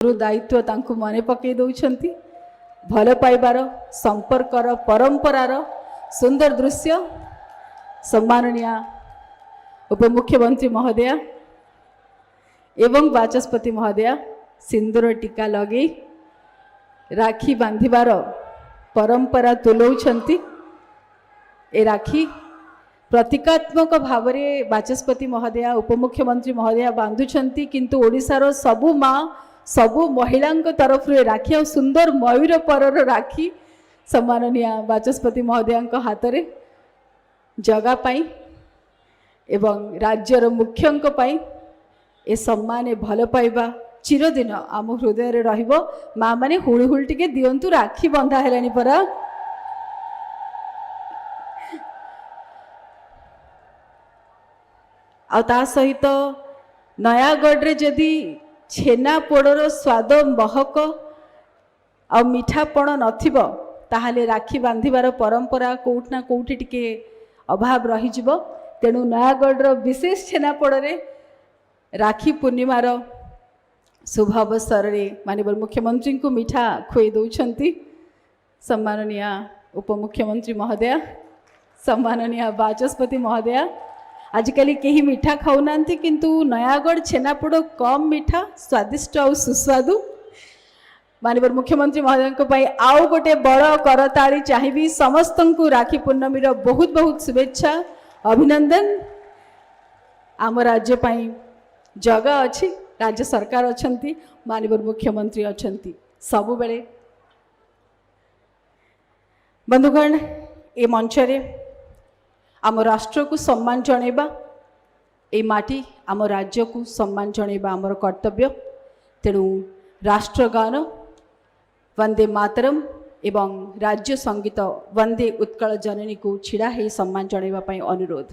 दायित्व तांकु मने पकई दौछंती भल पाइबार संपर्कर परंपरार सुंदर दृश्य सम्माननीय उपमुख्यमंत्री महोदय एवं बाचस्पति महोदय सिंदूर टीका लगे राखी बांधिबार परंपरा तुलौछंती। ए राखी प्रतीकात्मक भाव में बाचस्पति महोदय उपमुख्यमंत्री महोदय बांधुछंती किंतु ओडिशार सबु माँ सबु महिला तरफ राखी और सुंदर मयूर परर राखी सम्माननीय बाचस्पति महोदय हाथ में जगह पाई एवं राज्यर मुख्यंक पाई ए सम्मान भल पाइबा चिरदिन आम हृदय रे रहिबो। माँ माने हुड़ हुड़ टिके दियंतु राखी बंधा हेलानी परा। आ ता सहित नयागढ़ रे जदि छेना पोड़र स्वाद महक आ मिठापण नथिबो ताहाले राखी बांधिबार परंपरा कोठना कोठी टिके अभाव रहिजिबो। तेणु नयागढ़ विशेष छेनापोड़ रे राखी पूर्णिमार शुभ अवसर रे माननीय मुख्यमंत्री को मिठा खुई दौछंती। सम्माननीय उपमुख्यमंत्री महोदय सम्माननीय बाचस्पति महोदय आजिकल कहीं मीठा खाऊना किंतु नयागढ़ छेनापोड़ कम मीठा स्वादिष्ट और सुस्वादु। माननीय मुख्यमंत्री महोदय आउ गोटे बड़ करताली चाहिए। समस्त को राखी पूर्णमी बहुत बहुत शुभेच्छा अभिनंदन। आम राज्य जगह अच्छी राज्य सरकार अच्छी माननीय मुख्यमंत्री अच्छी सबु बेले। बंधुगण ए मंचरे आम राष्ट्र को सम्मान जणेबा ए माटी आम राज्य को सम्मान जणेबा आमर कर्तव्य। तेणु राष्ट्रगान वंदे मातरम एवं राज्य संगीत वंदे उत्कल जननी को छिड़ा हे सम्मान जणेबा अनुरोध।